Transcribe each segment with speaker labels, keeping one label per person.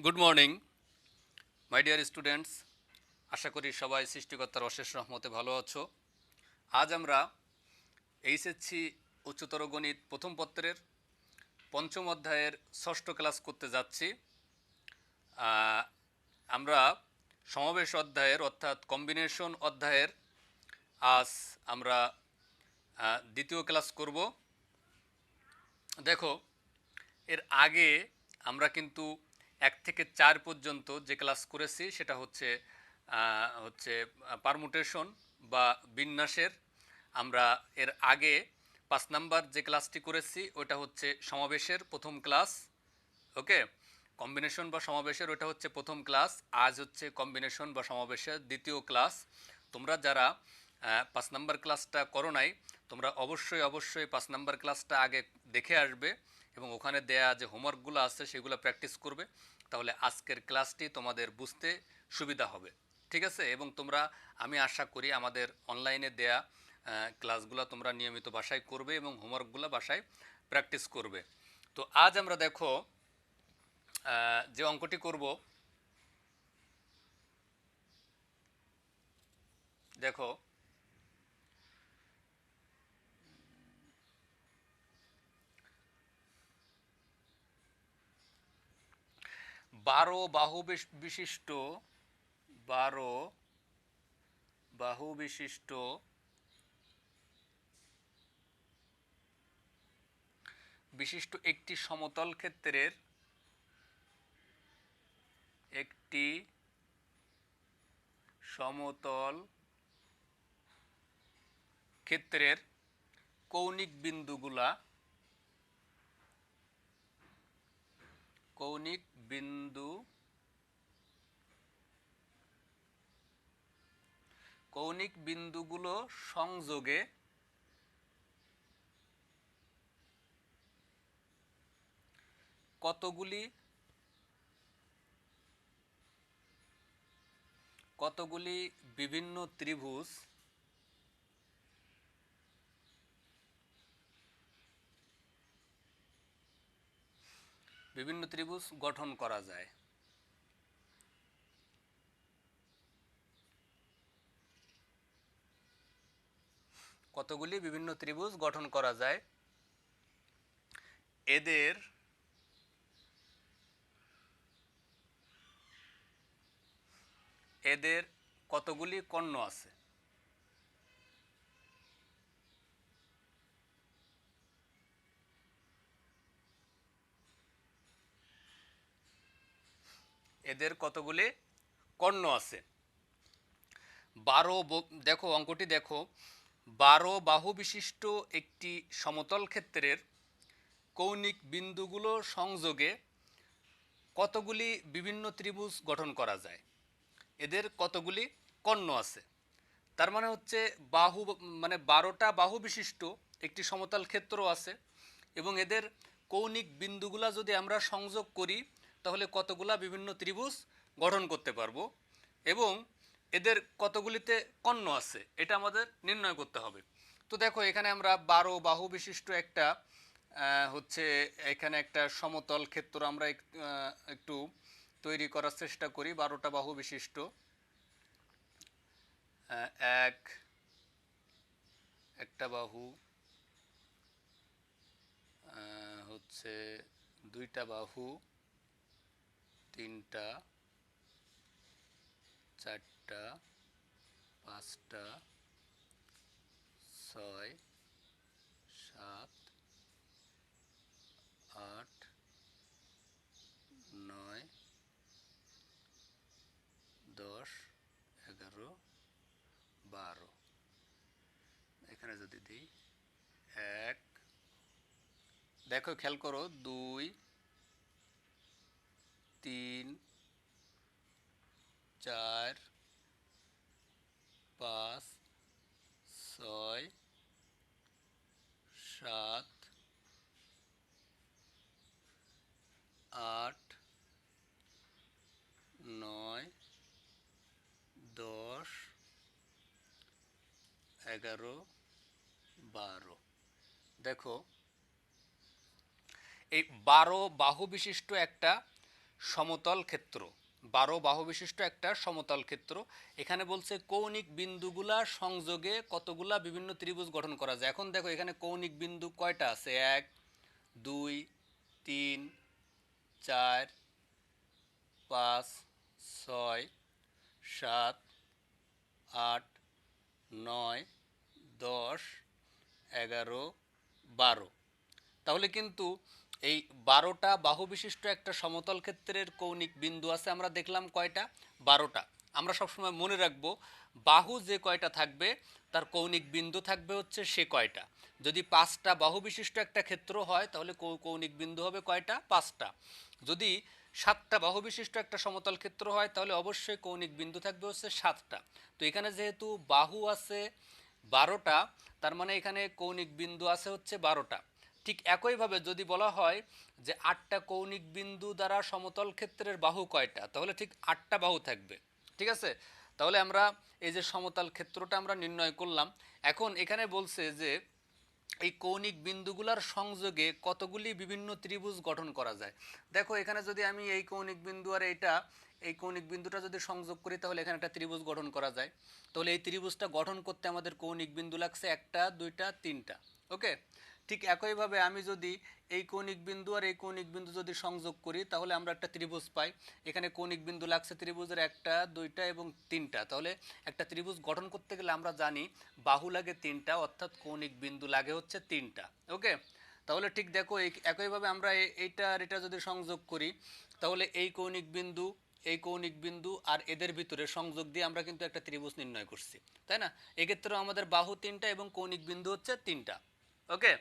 Speaker 1: Good morning my dear students. আশা করি সবাই সৃষ্টিকর্তার অশেষ রহমতে ভালো আছো। আজ আমরা এইচএসসি উচ্চতর গণিত প্রথম পত্রের পঞ্চম অধ্যায়ের ষষ্ঠ ক্লাস করতে যাচ্ছি। আমরা সমাবেশ অধ্যায়ের অর্থাৎ কম্বিনেশন অধ্যায়ের আজ আমরা দ্বিতীয় ক্লাস করব। দেখো, এর আগে আমরা কিন্তু 1 থেকে 4 পর্যন্ত যে ক্লাস করেছি সেটা হচ্ছে পারমুটেশন বা বিন্যাসের। আমরা এর আগে 5 নাম্বার যে ক্লাসটি করেছি ওটা হচ্ছে সমাবেশের প্রথম ক্লাস। ওকে, কম্বিনেশন বা সমাবেশের ওটা হচ্ছে প্রথম ক্লাস। আজ হচ্ছে কম্বিনেশন বা সমাবেশের দ্বিতীয় ক্লাস। তোমরা যারা 5 নাম্বার ক্লাসটা করো নাই, তোমরা অবশ্যই 5 নাম্বার ক্লাসটা আগে দেখে আসবে এবং ওখানে দেয়া যে হোমওয়ার্কগুলো আছে সেগুলো প্র্যাকটিস করবে। তাহলে আজকের ক্লাসটি তোমাদের বুঝতে সুবিধা হবে, ঠিক আছে? এবং তোমরা, আমি আশা করি আমাদের অনলাইনে দেয়া ক্লাসগুলো তোমরা নিয়মিত বাসায় করবে এবং হোমওয়ার্কগুলো বাসায় প্র্যাকটিস করবে। তো আজ আমরা দেখো যে অঙ্কটি করব, দেখো 12 বাহু বিশিষ্ট 12 বাহু বিশিষ্ট একটি সমতল ক্ষেত্রের একটি সমতল ক্ষেত্রের কৌণিক বিন্দুগুলা কৌণিক বিন্দুগুলো সংযোগে কতগুলি বিভিন্ন ত্রিভুজ গঠন করা যায়। কতগুলি বিভিন্ন ত্রিভুজ গঠন করা যায়, এদের কতগুলি কর্ণ আছে। এদের কতগুলি কর্ণ আছে। 12, দেখো অঙ্কটি দেখো, 12 বাহু বিশিষ্ট একটি সমতল ক্ষেত্রের কৌণিক বিন্দুগুলো সংযোগে কতগুলি বিভিন্ন ত্রিভুজ গঠন করা যায়, এদের কতগুলি কর্ণ আছে। তার মানে হচ্ছে বাহু, মানে 12টা বাহু বিশিষ্ট একটি সমতল ক্ষেত্র আছে এবং এদের কৌণিক বিন্দুগুলা যদি আমরা সংযোগ করি তাহলে কতগুলা বিভিন্ন ত্রিভুজ গঠন করতে পারবো এবং এদের কতগুলিতে কর্ণ আছে এটা আমাদের নির্ণয় করতে হবে। তো দেখো, এখানে আমরা 12 বাহু বিশিষ্ট একটা হচ্ছে এখানে একটা সমতল ক্ষেত্র আমরা একটু তৈরি করার চেষ্টা করি। 12টা বাহু বিশিষ্ট একটা বাহু, হচ্ছে দুইটা বাহু, তিনটা, চারটা, পাঁচটা, 6, 7, 8, 9, 10, 11, 12। এখানে যদি দিই 1, দেখো খেয়াল করো, 2, 3, 4, 5, 6, 7, 8, 9, 10, 11, 12। দেখো, এই 12 বাহু বিশিষ্ট একটা সমতল ক্ষেত্র, 12 বাহু বিশিষ্ট একটা সমতল ক্ষেত্র। এখানে বলছে কৌণিক বিন্দুগুলা সংযোগে কতগুলা বিভিন্ন ত্রিভুজ গঠন করা যায়। এখন দেখো এখানে কৌণিক বিন্দু কয়টা আছে, 1 2 3 4 5 6 7 8 9 10 11 12। তাহলে কিন্তু এই 12টা বাহু বিশিষ্ট একটা সমতল ক্ষেত্রের কৌণিক বিন্দু আছে, আমরা দেখলাম কয়টা, 12টা। আমরা সবসময় মনে রাখবো বাহু যে কয়টা থাকবে তার কৌণিক বিন্দু থাকবে হচ্ছে সে কয়টা। যদি 5টা বাহু বিশিষ্ট একটা ক্ষেত্র হয় তাহলে কৌণিক বিন্দু হবে কয়টা, 5টা। যদি 7টা বাহু বিশিষ্ট একটা সমতল ক্ষেত্র হয় তাহলে অবশ্যই কৌণিক বিন্দু থাকবে হচ্ছে 7টা। তো এখানে যেহেতু বাহু আছে 12টা, তার মানে এখানে কৌণিক বিন্দু আছে হচ্ছে 12টা। ঠিক একইভাবে যদি বলা হয় যে 8টা কৌণিক বিন্দু দ্বারা সমতল ক্ষেত্রের বাহু কয়টা, তাহলে ঠিক 8টা বাহু থাকবে। ঠিক আছে, তাহলে আমরা এই যে সমতল ক্ষেত্রটা আমরা নির্ণয় করলাম। এখন এখানে বলছে যে এই কৌণিক বিন্দুগুলোর সংযোগে কতগুলি বিভিন্ন ত্রিভুজ গঠন করা যায়। দেখো এখানে যদি আমি এই কৌণিক বিন্দু আর এই কৌণিক বিন্দুটা যদি সংযোগ করি তাহলে এখানে একটা ত্রিভুজ গঠন করা যায়। তাহলে এই ত্রিভুজটা গঠন করতে আমাদের কৌণিক বিন্দু লাগছে 1টা 2টা 3টা। ওকে, ঠিক একইভাবে আমি যদি এই কৌণিক বিন্দু আর এই কৌণিক বিন্দু যদি সংযোগ করি তাহলে আমরা একটা ত্রিভুজ পাই। এখানে কৌণিক বিন্দু লাগছে ত্রিভুজের 1টা 2টা এবং 3টা। তাহলে একটা ত্রিভুজ গঠন করতে গেলে আমরা জানি বাহু লাগে 3টা, অর্থাৎ কৌণিক বিন্দু লাগে হচ্ছে 3টা। ওকে, তাহলে ঠিক দেখো একইভাবে আমরা এইটা আর এটা যদি সংযোগ করি তাহলে এই কৌণিক বিন্দু আর এদের ভিতরে সংযোগ দিয়ে আমরা কিন্তু একটা ত্রিভুজ নির্ণয় করছি, তাই না? এক্ষেত্রেও আমাদের বাহু 3টা এবং কৌণিক বিন্দু হচ্ছে 3টা। ওকে,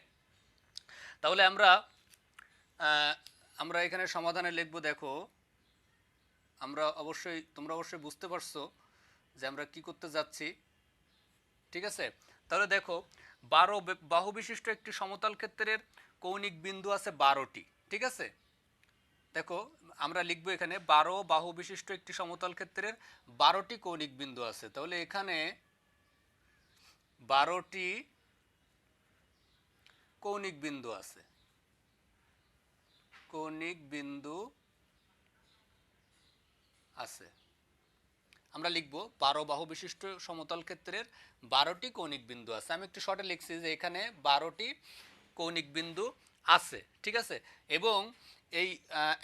Speaker 1: তাহলে আমরা এখানে সমাধানে লিখব। দেখো তোমরা অবশ্যই বুঝতে পারছো যে আমরা কি করতে যাচ্ছি। ঠিক আছে, তাহলে দেখো 12 বাহু বিশিষ্ট একটি সমতল ক্ষেত্রের কৌণিক বিন্দু আছে 12টি। ঠিক আছে, দেখো আমরা লিখব এখানে 12 বাহু বিশিষ্ট একটি সমতল ক্ষেত্রের 12টি কৌণিক বিন্দু আছে। তাহলে এখানে 12টি কৌণিক বিন্দু আছে, কৌণিক বিন্দু আছে। আমরা লিখব 12 বাহু বিশিষ্ট সমতল ক্ষেত্রের 12টি কৌণিক বিন্দু আছে। আমি একটু শর্টে লিখছি যে এখানে 12টি কৌণিক বিন্দু আছে। ঠিক আছে, এবং এই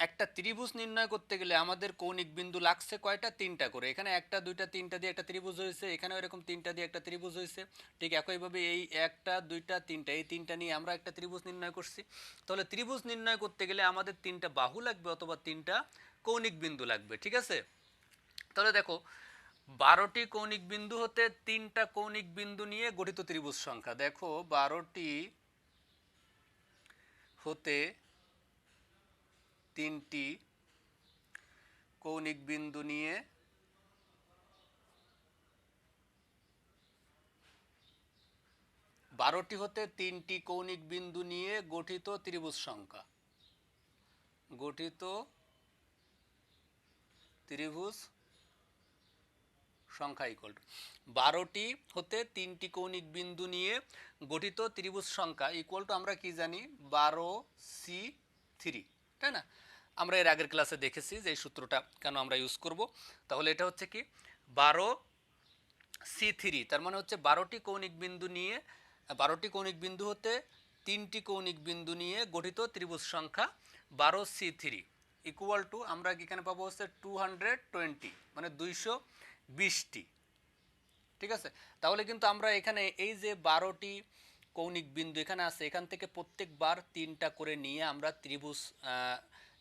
Speaker 1: একটা ত্রিভুজ নির্ণয় করতে গেলে আমাদের কৌণিক বিন্দু লাগছে কয়টা, 3টা করে। এখানে 1টা 2টা 3টা দিয়ে একটা ত্রিভুজ হয়েছে, এখানেও এরকম 3টা দিয়ে একটা ত্রিভুজ হয়েছে। ঠিক একইভাবে এই 1টা 2টা 3টা, এই 3টা নিয়ে আমরা একটা ত্রিভুজ নির্ণয় করছি। তাহলে ত্রিভুজ নির্ণয় করতে গেলে আমাদের 3টা বাহু লাগবে অথবা 3টা কৌণিক বিন্দু লাগবে। ঠিক আছে, তাহলে দেখো 12টি কৌণিক বিন্দু হতে 3টা কৌণিক বিন্দু নিয়ে গঠিত ত্রিভুজ সংখ্যা। দেখো 12টি হতে 3টি কৌণিক বিন্দু নিয়ে 12টি হতে 3টি কৌণিক বিন্দু নিয়ে গঠিত ত্রিভুজ সংখ্যা, গঠিত ত্রিভুজ সংখ্যা ইকুয়াল টু 12টি হতে 3টি কৌণিক বিন্দু নিয়ে গঠিত ত্রিভুজ সংখ্যা ইকুয়াল টু আমরা কি জানি 12C3, তাই না? আমরা এর আগের ক্লাসে দেখেছি যে এই সূত্রটা কেন আমরা ইউজ করব। তাহলে এটা হচ্ছে কি 12C3, তার মানে হচ্ছে 12টি কৌণিক বিন্দু নিয়ে 12টি কৌণিক বিন্দু হতে 3টি কৌণিক বিন্দু নিয়ে গঠিত ত্রিভুজ সংখ্যা 12C3 ইকুয়াল টু আমরা এখানে পাবো হচ্ছে 220, মানে 220টি। ঠিক আছে, তাহলে কিন্তু আমরা এখানে এই যে 12টি কৌণিক বিন্দু এখানে আছে, এখান থেকে প্রত্যেকবার 3টা করে নিয়ে আমরা ত্রিভুজ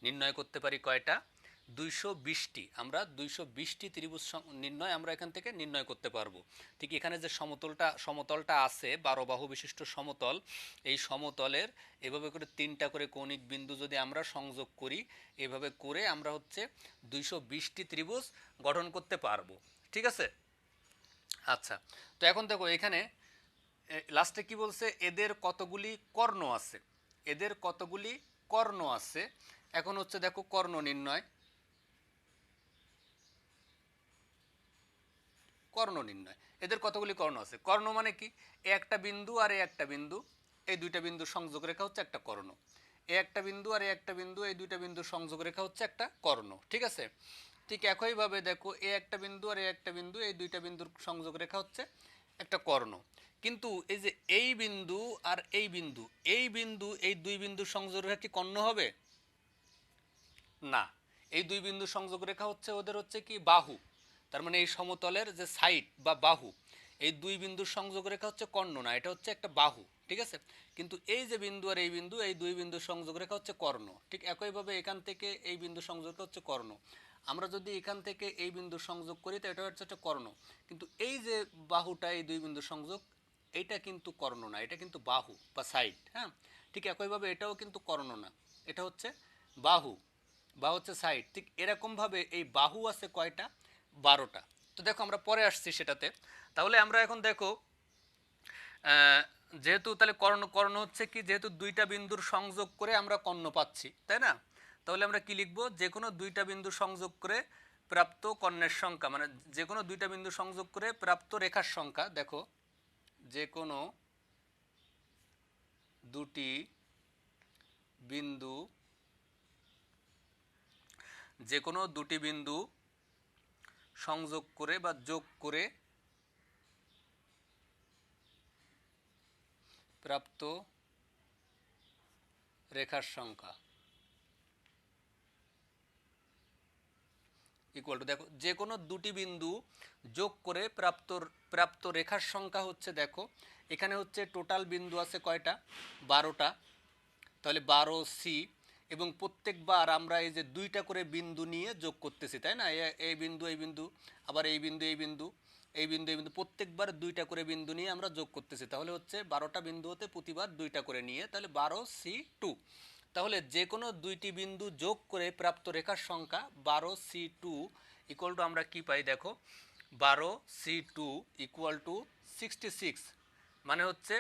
Speaker 1: নির্ণয় করতে পারি কয়টা, 220টি। আমরা 220টি ত্রিভুজ নির্ণয় আমরা এখান থেকে নির্ণয় করতে পারবো। ঠিক এখানে যে সমতলটা আছে 12 বাহু বিশিষ্ট সমতল, এই সমতলের এভাবে করে 3টা করে কৌণিক বিন্দু যদি আমরা সংযোগ করি, এভাবে করে আমরা হচ্ছে 220টি ত্রিভুজ গঠন করতে পারবো। ঠিক আছে, আচ্ছা। তো এখন দেখো এখানে লাস্টে কি বলছে, এদের কতগুলি কর্ণ আছে, এদের কতগুলি কর্ণ আছে। এখন হচ্ছে দেখো কর্ণ নির্ণয়, কর্ণ নির্ণয়, এদের কতগুলি কর্ণ আছে। কর্ণ মানে কি, এ একটা বিন্দু আর এ একটা বিন্দু, এই দুইটা বিন্দু সংযোগ রেখা হচ্ছে একটা কর্ণ। এ একটা বিন্দু আর এ একটা বিন্দু, এই দুইটা বিন্দুর সংযোগ রেখা হচ্ছে একটা কর্ণ, ঠিক আছে। ঠিক একইভাবে দেখো এ একটা বিন্দু আর এ একটা বিন্দু, এই দুইটা বিন্দুর সংযোগ রেখা হচ্ছে একটা কর্ণ। কিন্তু এই যে এই বিন্দু আর এই বিন্দু, এই বিন্দু এই দুই বিন্দুর সংযোগ রেখা কি কর্ণ হবে? না, এই দুই বিন্দু সংযোগ রেখা হচ্ছে ওদের হচ্ছে কি বাহু। তার মানে এই সমতলের যে সাইড বা বাহু, এই দুই বিন্দুর সংযোগ রেখা হচ্ছে কর্ণ না, এটা হচ্ছে একটা বাহু, ঠিক আছে। কিন্তু এই যে বিন্দু আর এই বিন্দু, এই দুই বিন্দুর সংযোগ রেখা হচ্ছে কর্ণ। ঠিক একইভাবে এখান থেকে এই বিন্দুর সংযোগ রেখা হচ্ছে কর্ণ। আমরা যদি এখান থেকে এই বিন্দুর সংযোগ করি তো এটা হচ্ছে একটা কর্ণ। কিন্তু এই যে বাহুটা, এই দুই বিন্দুর সংযোগ, এইটা কিন্তু কর্ণ না, এটা কিন্তু বাহু বা সাইড। হ্যাঁ, ঠিক একইভাবে এটাও কিন্তু কর্ণ না, এটা হচ্ছে বাহু বা হচ্ছে সাইড। ঠিক এরকমভাবে এই বাহু আছে কয়টা? 12টা। তো দেখো আমরা পরে আসছি সেটাতে। তাহলে আমরা এখন দেখো যেহেতু তাহলে কর্ণ, কর্ণ হচ্ছে কি, যেহেতু দুইটা বিন্দুর সংযোগ করে আমরা কর্ণ পাচ্ছি, তাই না? তাহলে আমরা কি লিখব? যে কোনো দুইটা বিন্দু সংযোগ করে প্রাপ্ত কর্ণের সংখ্যা, মানে যে কোনো দুইটা বিন্দু সংযোগ করে প্রাপ্ত রেখার সংখ্যা। দেখো যে কোনো দুটি বিন্দু, যে কোনো দুটি বিন্দু সংযোগ করে বা যোগ করে প্রাপ্ত রেখার সংখ্যা ইকুয়াল টু, দেখো যে কোনো দুটি বিন্দু যোগ করে প্রাপ্ত রেখার সংখ্যা হচ্ছে, দেখো এখানে হচ্ছে টোটাল বিন্দু আছে কয়টা? 12টা। তাহলে 12C, এবং প্রত্যেকবার আমরা এই যে দুইটা করে বিন্দু নিয়ে যোগ করতেছি, তাই না? এই বিন্দু এই বিন্দু, আবার এই বিন্দু এই বিন্দু, এই বিন্দু এই বিন্দু, প্রত্যেকবার দুইটা করে বিন্দু নিয়ে আমরা যোগ করতেছি। তাহলে হচ্ছে 12টা বিন্দু হতে প্রতিবার দুইটা করে নিয়ে, তাহলে 12C2। তাহলে যে কোনো দুইটি বিন্দু যোগ করে প্রাপ্ত রেখার সংখ্যা 12C2 ইকুয়াল টু আমরা কি পাই? দেখো 12C2 ইকুয়াল টু 66, মানে হচ্ছে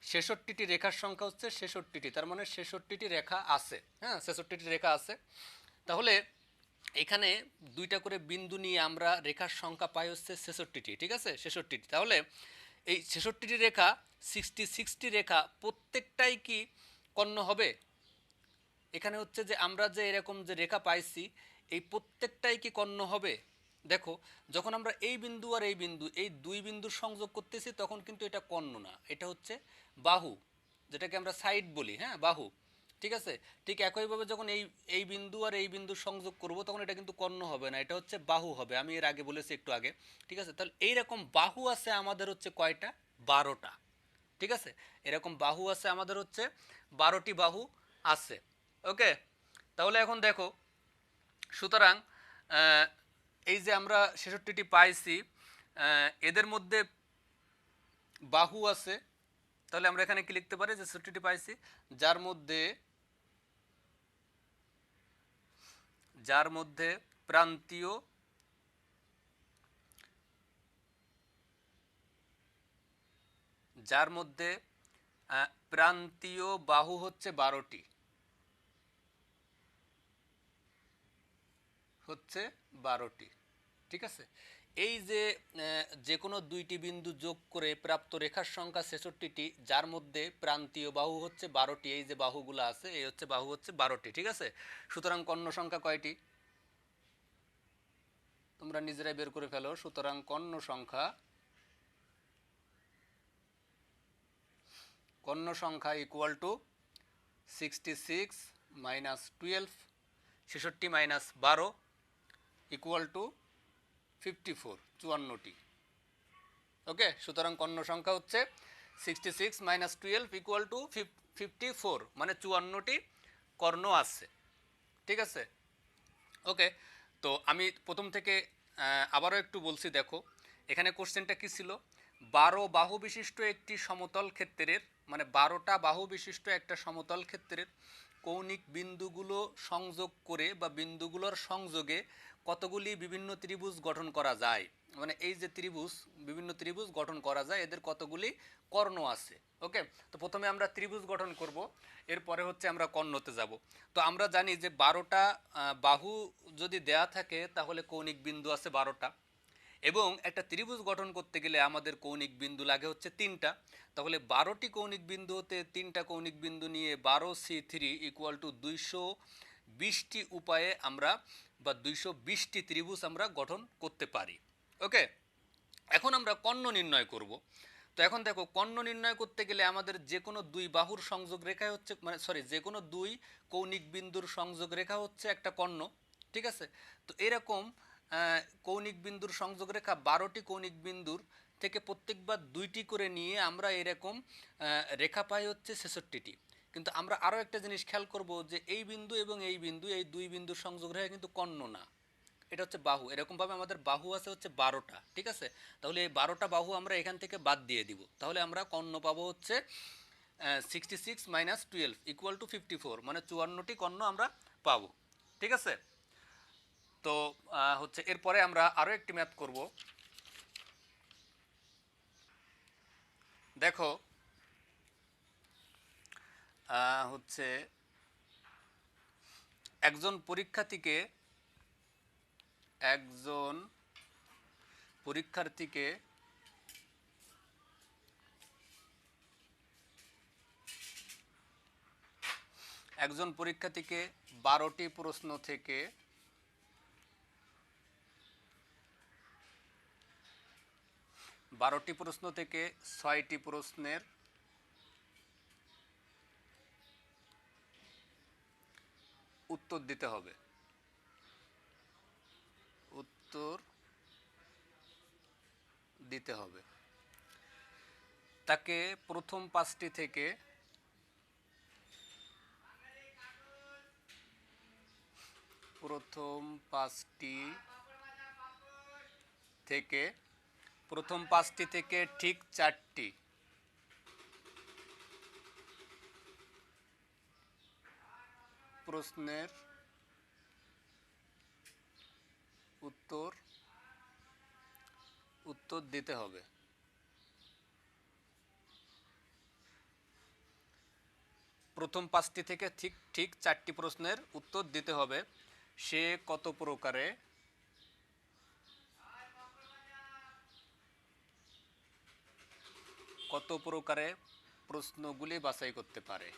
Speaker 1: 66টি রেখার সংখ্যা হচ্ছে 66টি, তার মানে 66টি রেখা আছে। হ্যাঁ, 66টি রেখা আছে। তাহলে এখানে দুইটা করে বিন্দু নিয়ে আমরা রেখার সংখ্যা পাই হচ্ছে 66টি, ঠিক আছে, 66টি। তাহলে এই 66টি রেখা, 66টি রেখা প্রত্যেকটাই কি কর্ণ হবে? এখানে হচ্ছে যে আমরা যে এরকম যে রেখা পাইছি, এই প্রত্যেকটাই কি কর্ণ হবে? দেখো যখন আমরা এই বিন্দু আর এই বিন্দু, এই দুই বিন্দুর সংযোগ করতেছি, তখন কিন্তু এটা কর্ণ না, এটা হচ্ছে বাহু, যেটাকে আমরা সাইড বলি। হ্যাঁ, বাহু, ঠিক আছে। ঠিক একইভাবে যখন এই এই বিন্দু আর এই বিন্দুর সংযোগ করব, তখন এটা কিন্তু কর্ণ হবে না, এটা হচ্ছে বাহু হবে। আমি এর আগে বলেছি একটু আগে, ঠিক আছে। তাহলে এইরকম বাহু আছে আমাদের হচ্ছে কয়টা? 12টা, ঠিক আছে। এরকম বাহু আছে আমাদের হচ্ছে 12টি বাহু আছে। ওকে, তাহলে এখন দেখো, সুতরাং এই যে আমরা 66টি পাইছি, এদের মধ্যে বাহু আছে। তাহলে আমরা এখানে কি লিখতে পারি? যে 66টি পাইছি, যার মধ্যে প্রান্তীয় প্রান্তীয় বাহু হচ্ছে 12টি, ঠিক আছে। এই যে যে কোনো দুইটি বিন্দু যোগ করে প্রাপ্ত রেখার সংখ্যা 66টি, যার মধ্যে প্রান্তীয় বাহু হচ্ছে 12টি। এই যে বাহুগুলো আছে, এই হচ্ছে বাহু হচ্ছে 12টি, ঠিক আছে। সুতরাং কর্ণ সংখ্যা কয়টি? তোমরা নিজেরাই বের করে ফেলো। সুতরাং কর্ণ সংখ্যা equal to 66 minus 12, 66 minus 12 equal to 54, 54টি। ওকে, সুতরাং কর্ণ সংখ্যা হচ্ছে 66 মাইনাস 12 ইকুয়াল টু 54, মানে 54টি কর্ণ আছে, ঠিক আছে। ওকে, তো আমি প্রথম থেকে আবারও একটু বলছি। দেখো এখানে কোশ্চেনটা কি ছিল? 12 বাহু বিশিষ্ট একটি সমতল ক্ষেত্রের, মানে 12টা বাহু বিশিষ্ট একটা সমতল ক্ষেত্রের কৌণিক বিন্দুগুলো সংযোগ করে বা বিন্দুগুলোর সংযোগে কতগুলি বিভিন্ন ত্রিভুজ গঠন করা যায়। মানে এই যে ত্রিভুজ, বিভিন্ন ত্রিভুজ গঠন করা যায়, এদের কতগুলি কর্ণ আছে। ওকে, তো প্রথমে আমরা ত্রিভুজ গঠন করব, এরপরে হচ্ছে আমরা কর্ণতে যাব। তো আমরা জানি যে 12টা বাহু যদি দেয়া থাকে, তাহলে কৌণিক বিন্দু আছে 12টা। এবং একটা ত্রিভুজ গঠন করতে গেলে আমাদের কৌণিক বিন্দু লাগে হচ্ছে 3টা। তাহলে 12টি কৌণিক বিন্দু হতে 3টা কৌণিক বিন্দু নিয়ে 12C3 ইকুয়াল টু 220টি উপায়ে আমরা বা 220টি ত্রিভুজ আমরা গঠন করতে পারি। ওকে, এখন আমরা কর্ণ নির্ণয় করব। তো এখন দেখো, কর্ণ নির্ণয় করতে গেলে আমাদের যে কোনো দুই বাহুর সংযোগ রেখা হচ্ছে, মানে সরি, যে কোনো দুই কৌণিক বিন্দুর সংযোগ রেখা হচ্ছে একটা কর্ণ। ঠিক আছে, তো এরকম কৌণিক বিন্দুর সংযোগ রেখা 12টি কৌণিক বিন্দুর থেকে প্রত্যেকবার 2টি করে নিয়ে আমরা এরকম রেখা পাই হচ্ছে 66টি। কিন্তু আমরা আরও একটা জিনিস খেয়াল করব যে এই বিন্দু এবং এই বিন্দু, এই দুই বিন্দুর সংযোগ রেখা কিন্তু কর্ণ না, এটা হচ্ছে বাহু। এরকমভাবে আমাদের বাহু আছে হচ্ছে 12টা। ঠিক আছে, তাহলে এই 12টা বাহু আমরা এখান থেকে বাদ দিয়ে দিব, তাহলে আমরা কর্ণ পাবো হচ্ছে 66 মাইনাস 12 ইকুয়াল টু 54, মানে 54টি কর্ণ আমরা পাবো। ঠিক আছে, তো হচ্ছে এরপরে আমরা আরও একটি ম্যাথ করব। দেখো হচ্ছে একজন পরীক্ষার্থীকে একজন পরীক্ষার্থীকে 12টি প্রশ্ন থেকে 6টি প্রশ্নের উত্তর দিতে হবে। তাকে প্রথম পাঁচটি থেকে ঠিক 4টি প্রশ্নের উত্তর দিতে হবে। প্রথম 5টি থেকে ঠিক 4টি প্রশ্নের উত্তর দিতে হবে। সে কত প্রকারে প্রশ্নগুলি বাছাই করতে পারে।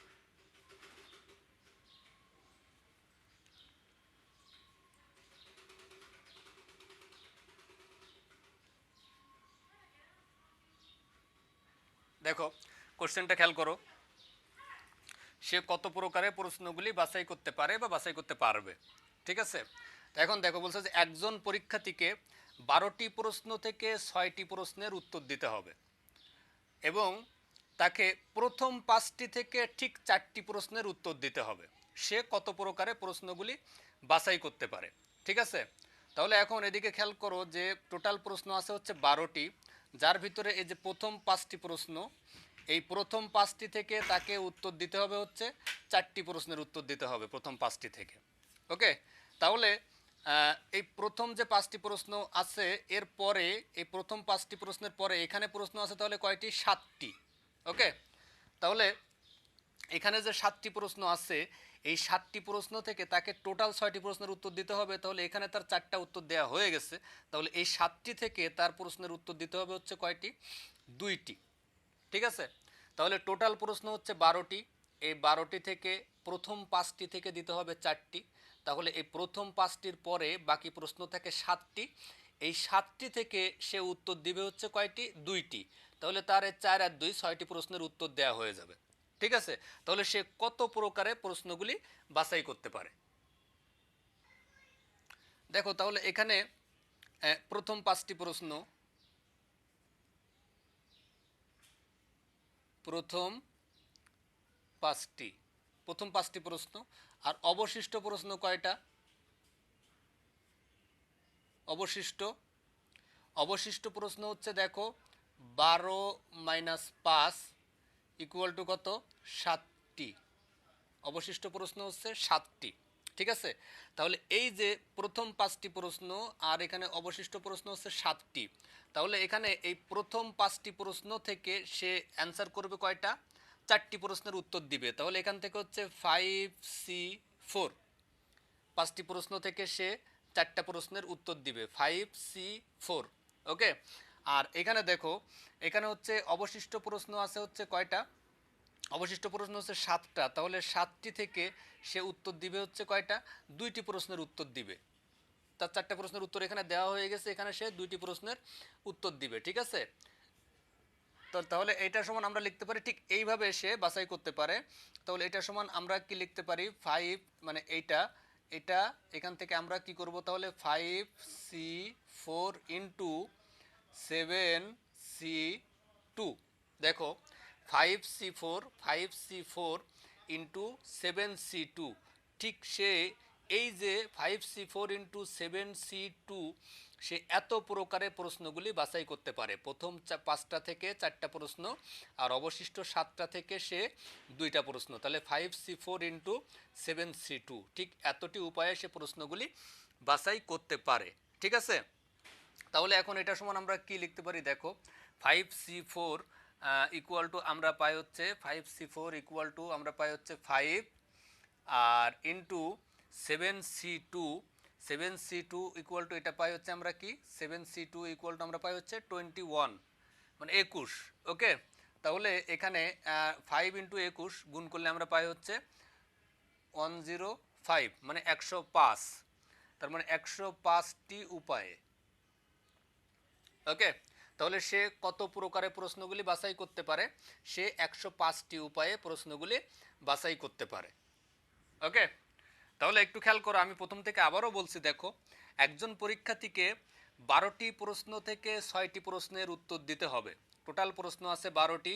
Speaker 1: দেখো, কোশ্চেনটা খেয়াল করো, সে কত প্রকারে প্রশ্নগুলি বাছাই করতে পারে বা বাছাই করতে পারবে। ঠিক আছে, এখন দেখো, বলছে যে একজন পরীক্ষার্থীকে 12টি প্রশ্ন থেকে 6টি প্রশ্নের উত্তর দিতে হবে এবং তাকে প্রথম 5টি থেকে ঠিক 4টি প্রশ্নের উত্তর দিতে হবে। সে কত প্রকারে প্রশ্নগুলি বাছাই করতে পারে। ঠিক আছে, তাহলে এখন এদিকে খেয়াল করো যে টোটাল প্রশ্ন আছে হচ্ছে 12টি, যার ভিতরে এই যে প্রথম 5টি প্রশ্ন, এই প্রথম 5টি থেকে তাকে উত্তর দিতে হবে হচ্ছে 4টি প্রশ্নের উত্তর দিতে হবে প্রথম 5টি থেকে। ওকে, তাহলে এই প্রথম যে 5টি প্রশ্ন আছে এর পরে, এই প্রথম 5টি প্রশ্নের পরে এখানে প্রশ্ন আছে তাহলে কয়টি? 7টি। ওকে, তাহলে এখানে যে 7টি প্রশ্ন আছে, এই 7টি প্রশ্ন থেকে তাকে টোটাল 6টি প্রশ্নের উত্তর দিতে হবে। তাহলে এখানে তার 4টা উত্তর দেওয়া হয়ে গেছে, তাহলে এই 7টি থেকে তার প্রশ্নের উত্তর দিতে হবে হচ্ছে কয়টি? 2টি। ঠিক আছে, তাহলে টোটাল প্রশ্ন হচ্ছে 12টি। এই 12টি থেকে প্রথম 5টি থেকে দিতে হবে 4টি, তাহলে এই প্রথম 5টির পরে বাকি প্রশ্ন থাকে 7টি। এই 7টি থেকে সে উত্তর দিবে হচ্ছে কয়টি? 2টি। তাহলে তার 4 আর 2 6টি প্রশ্নের উত্তর দেওয়া হয়ে যাবে। ঠিক আছে, তাহলে সে কত প্রকারে প্রশ্নগুলি বাছাই করতে পারে। দেখো, তাহলে এখানে প্রথম 5টি প্রশ্ন, প্রথম 5টি প্রশ্ন, আর অবশিষ্ট প্রশ্ন কয়টা? অবশিষ্ট প্রশ্ন হচ্ছে দেখো 12 মাইনাস 5 ইকুয়াল টু কত? 7টি। অবশিষ্ট প্রশ্ন হচ্ছে 7টি। ঠিক আছে, তাহলে এই যে প্রথম 5টি প্রশ্ন আর এখানে অবশিষ্ট প্রশ্ন হচ্ছে 7টি, তাহলে এখানে এই প্রথম 5টি প্রশ্ন থেকে সে অ্যান্সার করবে কয়টা? 4টি প্রশ্নের উত্তর দিবে। তাহলে এখান থেকে হচ্ছে 5C4, 5টি প্রশ্ন থেকে সে 4টা প্রশ্নের উত্তর দিবে, 5C4। ওকে। আর এখানে দেখো, এখানে হচ্ছে অবশিষ্ট প্রশ্ন আছে হচ্ছে কয়টা, অবশিষ্ট প্রশ্ন হচ্ছে 7টা। তাহলে 7টি থেকে সে উত্তর দিবে হচ্ছে কয়টা, 2টি প্রশ্নের উত্তর দিবে। তার 4টা প্রশ্নের উত্তর এখানে দেওয়া হয়ে গেছে, এখানে সে 2টি প্রশ্নের উত্তর দিবে, ঠিক আছে। তো তাহলে এটা সমান আমরা লিখতে পারি ঠিক এইভাবে সে বাছাই করতে পারে। তাহলে এটা সমান আমরা কি লিখতে পারি, 5 মানে এইটা, এটা এখান থেকে আমরা কি করব, তাহলে 5c4 ইন্টু 7c2। দেখো 5c4 ইন্টু 7c2, ঠিক সে এই যে 5c4 ইন্টু 7c2, সে এত প্রকারের প্রশ্নগুলি বাছাই করতে পারে। প্রথম 5টা থেকে 4টা প্রশ্ন, আর অবশিষ্ট 7টা থেকে সে 2টা প্রশ্ন। তাহলে 5c4 ইন্টু 7c2, ঠিক এতটি উপায়ে সে প্রশ্নগুলি বাছাই করতে পারে, ঠিক আছে। তাহলে এখন এটা সমান আমরা কি লিখতে পারি, দেখো 5c4 ইকুয়াল টু আমরা পাই হচ্ছে 5c4 ইকুয়াল টু আমরা পাই হচ্ছে 5, আর into 7c2, 7c2 equal to এটা পাই হচ্ছে আমরা কি, 7c2 ইকুয়াল টু আমরা পাই হচ্ছে 21, মানে 21। ওকে। তাহলে এখানে 5 ইন্টু 21 গুণ করলে আমরা পাই হচ্ছে 105, মানে 105। তার মানে 105টি উপায়ে। ওকে। তাহলে সে কত প্রকারের প্রশ্নগুলি বাছাই করতে পারে, সে 105টি উপায়ে প্রশ্নগুলি বাছাই করতে পারে। ওকে। তাহলে একটু খেয়াল করো, আমি প্রথম থেকে আবারও বলছি, দেখো একজন পরীক্ষার্থীকে 12টি প্রশ্ন থেকে 6টি প্রশ্নের উত্তর দিতে হবে। টোটাল প্রশ্ন আছে 12টি,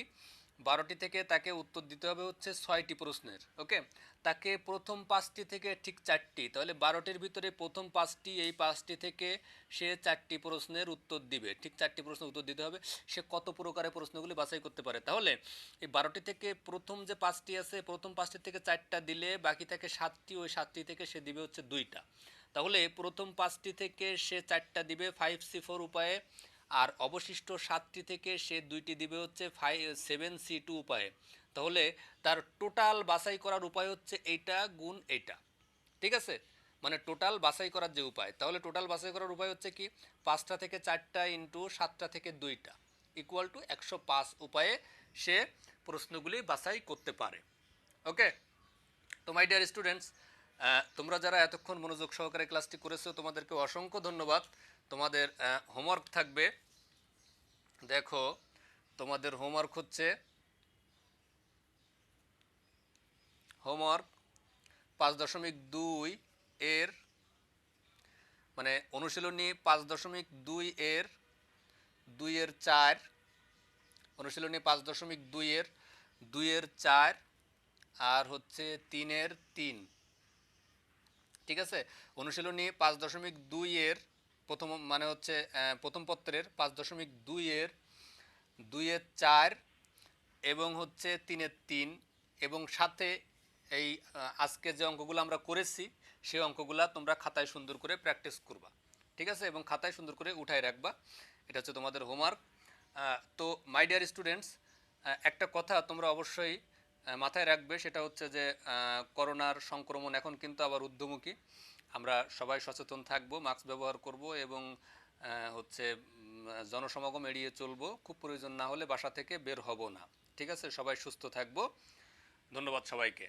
Speaker 1: 12টি থেকে তাকে উত্তর দিতে হবে হচ্ছে 6টি প্রশ্নের। ওকে। তাকে প্রথম 5টি থেকে ঠিক 4টি, তাহলে 12টির ভিতরে প্রথম 5টি, এই 5টি থেকে সে 4টি প্রশ্নের উত্তর দিবে, ঠিক 4টি প্রশ্নের উত্তর দিতে হবে। সে কত প্রকারের প্রশ্নগুলি বাছাই করতে পারে, তাহলে এই 12টি থেকে প্রথম যে 5টি আছে, প্রথম 5টি থেকে 4টা দিলে বাকি থাকে 7টি, ওই 7টি থেকে সে দিবে হচ্ছে 2টা। তাহলে প্রথম 5টি থেকে সে 4টা দিবে 5c4 উপায়ে, আর অবশিষ্ট 7টি থেকে সে 2টি দিবে হচ্ছে 7c2 উপায়ে। তাহলে তার টোটাল বাছাই করার উপায় হচ্ছে এইটা গুণ এইটা, ঠিক আছে। মানে টোটাল বাছাই করার যে উপায়, তাহলে টোটাল বাছাই করার উপায় হচ্ছে কি, 5টা থেকে 4টা ইন্টু 7টা থেকে 2টা ইকুয়াল টু 105 উপায়ে সে প্রশ্নগুলি বাছাই করতে পারে। ওকে। তো মাই ডিয়ার স্টুডেন্টস, তোমরা যারা এতক্ষণ মনোযোগ সহকারে ক্লাসটি করেছো তোমাদেরকে অসংখ্য ধন্যবাদ। তোমাদের হোমওয়ার্ক থাকবে, দেখো তোমাদের হোমওয়ার্ক হচ্ছে, হোমওয়ার্ক 5.2 এর, মানে অনুশীলনী 5.2 এর 2 এর 4, অনুশীলনী 5.2 এর 2 এর 4, আর হচ্ছে 3 এর 3, ঠিক আছে। অনুশীলনী 5.2 এর প্রথম, মানে হচ্ছে প্রথম পত্রের 5.2 এর 2 এর 4 এবং হচ্ছে 3 এর 3, এবং সাথে এই আজকে যে অঙ্কগুলো আমরা করেছি সেই অঙ্কগুলো তোমরা খাতায় সুন্দর করে প্র্যাকটিস করবা, ঠিক আছে, এবং খাতায় সুন্দর করে উঠায় রাখবা। এটা হচ্ছে তোমাদের হোমওয়ার্ক। তো মাই ডিয়ার স্টুডেন্টস, একটা কথা তোমরা অবশ্যই মাথায় রাখবে, সেটা হচ্ছে যে করোনার সংক্রমণ এখন কিন্তু আবার ঊর্ধ্বমুখী। আমরা সবাই সচেতন থাকব, মাস্ক ব্যবহার করব, এবং হচ্ছে জনসমাগম এড়িয়ে চলবো। খুব প্রয়োজন না হলে বাসা থেকে বের হব না, ঠিক আছে। সবাই সুস্থ থাকবো। ধন্যবাদ সবাইকে।